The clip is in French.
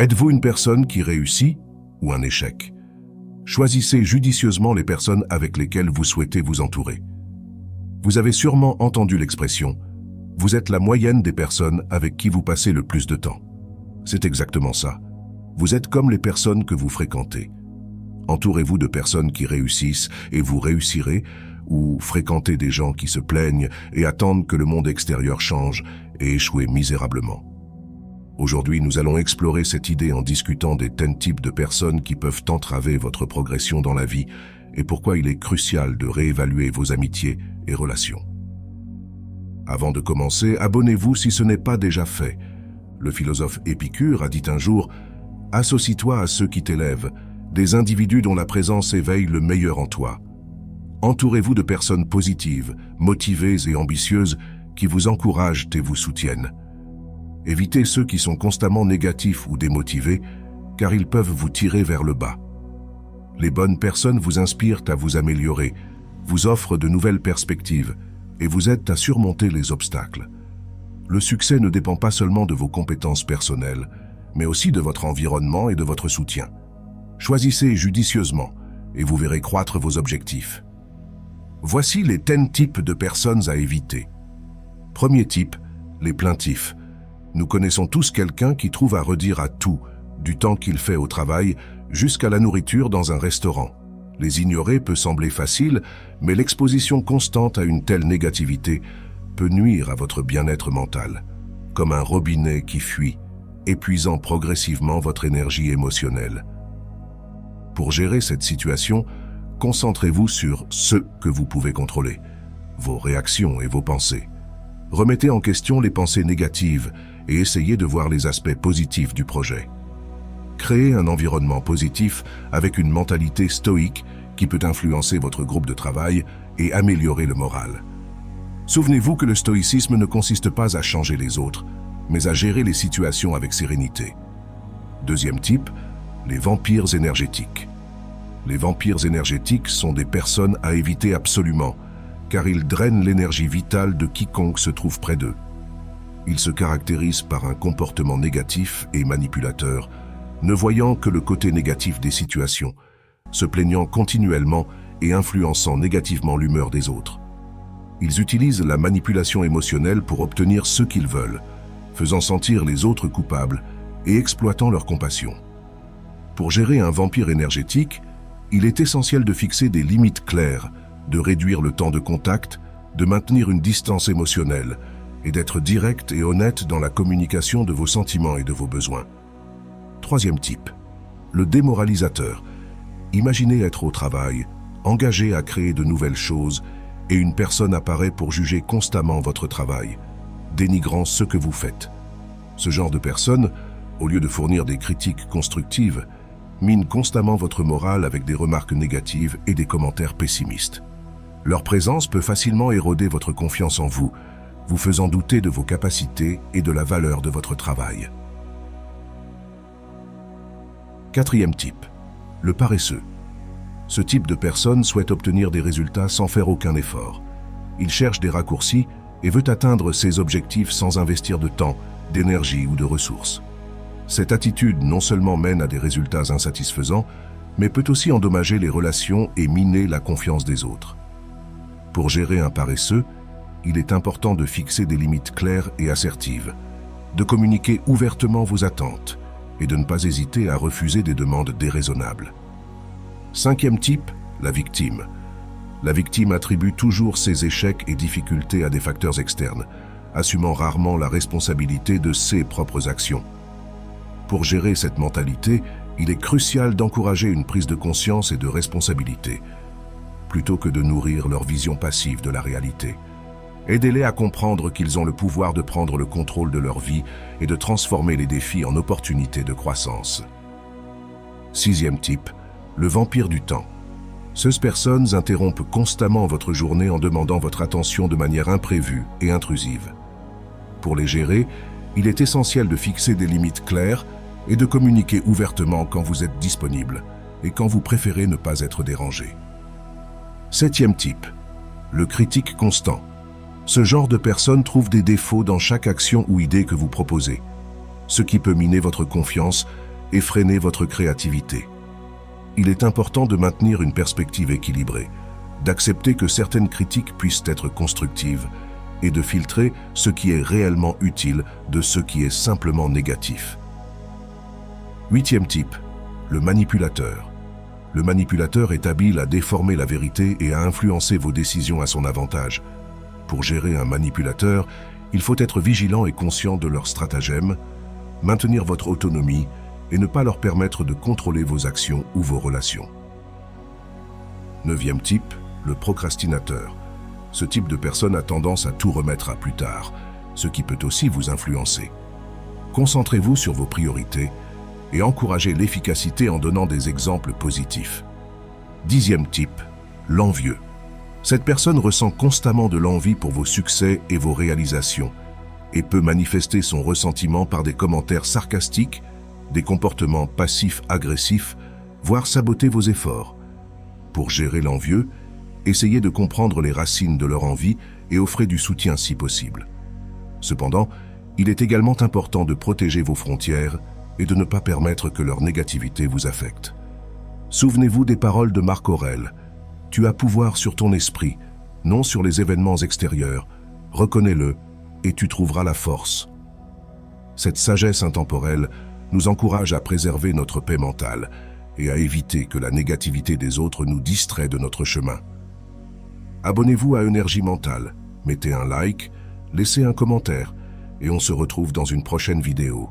Êtes-vous une personne qui réussit ou un échec? Choisissez judicieusement les personnes avec lesquelles vous souhaitez vous entourer. Vous avez sûrement entendu l'expression « Vous êtes la moyenne des personnes avec qui vous passez le plus de temps ». C'est exactement ça. Vous êtes comme les personnes que vous fréquentez. Entourez-vous de personnes qui réussissent et vous réussirez, ou fréquentez des gens qui se plaignent et attendent que le monde extérieur change et échouez misérablement. Aujourd'hui, nous allons explorer cette idée en discutant des 10 types de personnes qui peuvent entraver votre progression dans la vie et pourquoi il est crucial de réévaluer vos amitiés et relations. Avant de commencer, abonnez-vous si ce n'est pas déjà fait. Le philosophe Épicure a dit un jour « Associe-toi à ceux qui t'élèvent, des individus dont la présence éveille le meilleur en toi. Entourez-vous de personnes positives, motivées et ambitieuses qui vous encouragent et vous soutiennent. Évitez ceux qui sont constamment négatifs ou démotivés, car ils peuvent vous tirer vers le bas. Les bonnes personnes vous inspirent à vous améliorer, vous offrent de nouvelles perspectives et vous aident à surmonter les obstacles. Le succès ne dépend pas seulement de vos compétences personnelles, mais aussi de votre environnement et de votre soutien. Choisissez judicieusement et vous verrez croître vos objectifs. Voici les 10 types de personnes à éviter. Premier type, les plaintifs. Nous connaissons tous quelqu'un qui trouve à redire à tout, du temps qu'il fait au travail jusqu'à la nourriture dans un restaurant. Les ignorer peut sembler facile, mais l'exposition constante à une telle négativité peut nuire à votre bien-être mental, comme un robinet qui fuit, épuisant progressivement votre énergie émotionnelle. Pour gérer cette situation, concentrez-vous sur ce que vous pouvez contrôler, vos réactions et vos pensées. Remettez en question les pensées négatives et essayez de voir les aspects positifs du projet. Créez un environnement positif avec une mentalité stoïque qui peut influencer votre groupe de travail et améliorer le moral. Souvenez-vous que le stoïcisme ne consiste pas à changer les autres, mais à gérer les situations avec sérénité. Deuxième type, les vampires énergétiques. Les vampires énergétiques sont des personnes à éviter absolument, car ils drainent l'énergie vitale de quiconque se trouve près d'eux. Ils se caractérisent par un comportement négatif et manipulateur, ne voyant que le côté négatif des situations, se plaignant continuellement et influençant négativement l'humeur des autres. Ils utilisent la manipulation émotionnelle pour obtenir ce qu'ils veulent, faisant sentir les autres coupables et exploitant leur compassion. Pour gérer un vampire énergétique, il est essentiel de fixer des limites claires, de réduire le temps de contact, de maintenir une distance émotionnelle et d'être direct et honnête dans la communication de vos sentiments et de vos besoins. Troisième type, le démoralisateur. Imaginez être au travail, engagé à créer de nouvelles choses, et une personne apparaît pour juger constamment votre travail, dénigrant ce que vous faites. Ce genre de personne, au lieu de fournir des critiques constructives, mine constamment votre morale avec des remarques négatives et des commentaires pessimistes. Leur présence peut facilement éroder votre confiance en vous, vous faisant douter de vos capacités et de la valeur de votre travail. Quatrième type, le paresseux. Ce type de personne souhaite obtenir des résultats sans faire aucun effort. Il cherche des raccourcis et veut atteindre ses objectifs sans investir de temps, d'énergie ou de ressources. Cette attitude non seulement mène à des résultats insatisfaisants, mais peut aussi endommager les relations et miner la confiance des autres. Pour gérer un paresseux, il est important de fixer des limites claires et assertives, de communiquer ouvertement vos attentes et de ne pas hésiter à refuser des demandes déraisonnables. Cinquième type, la victime. La victime attribue toujours ses échecs et difficultés à des facteurs externes, assumant rarement la responsabilité de ses propres actions. Pour gérer cette mentalité, il est crucial d'encourager une prise de conscience et de responsabilité, plutôt que de nourrir leur vision passive de la réalité. Aidez-les à comprendre qu'ils ont le pouvoir de prendre le contrôle de leur vie et de transformer les défis en opportunités de croissance. Sixième type, le vampire du temps. Ces personnes interrompent constamment votre journée en demandant votre attention de manière imprévue et intrusive. Pour les gérer, il est essentiel de fixer des limites claires et de communiquer ouvertement quand vous êtes disponible et quand vous préférez ne pas être dérangé. Septième type, le critique constant. Ce genre de personne trouve des défauts dans chaque action ou idée que vous proposez, ce qui peut miner votre confiance et freiner votre créativité. Il est important de maintenir une perspective équilibrée, d'accepter que certaines critiques puissent être constructives et de filtrer ce qui est réellement utile de ce qui est simplement négatif. 8e type, le manipulateur. Le manipulateur est habile à déformer la vérité et à influencer vos décisions à son avantage. Pour gérer un manipulateur, il faut être vigilant et conscient de leurs stratagèmes, maintenir votre autonomie et ne pas leur permettre de contrôler vos actions ou vos relations. 9e type, le procrastinateur. Ce type de personne a tendance à tout remettre à plus tard, ce qui peut aussi vous influencer. Concentrez-vous sur vos priorités et encouragez l'efficacité en donnant des exemples positifs. 10e type, l'envieux. Cette personne ressent constamment de l'envie pour vos succès et vos réalisations et peut manifester son ressentiment par des commentaires sarcastiques, des comportements passifs-agressifs, voire saboter vos efforts. Pour gérer l'envieux, essayez de comprendre les racines de leur envie et offrez du soutien si possible. Cependant, il est également important de protéger vos frontières et de ne pas permettre que leur négativité vous affecte. Souvenez-vous des paroles de Marc Aurèle. « Tu as pouvoir sur ton esprit, non sur les événements extérieurs. Reconnais-le et tu trouveras la force. » Cette sagesse intemporelle nous encourage à préserver notre paix mentale et à éviter que la négativité des autres nous distrait de notre chemin. Abonnez-vous à Énergie Mentale, mettez un like, laissez un commentaire et on se retrouve dans une prochaine vidéo.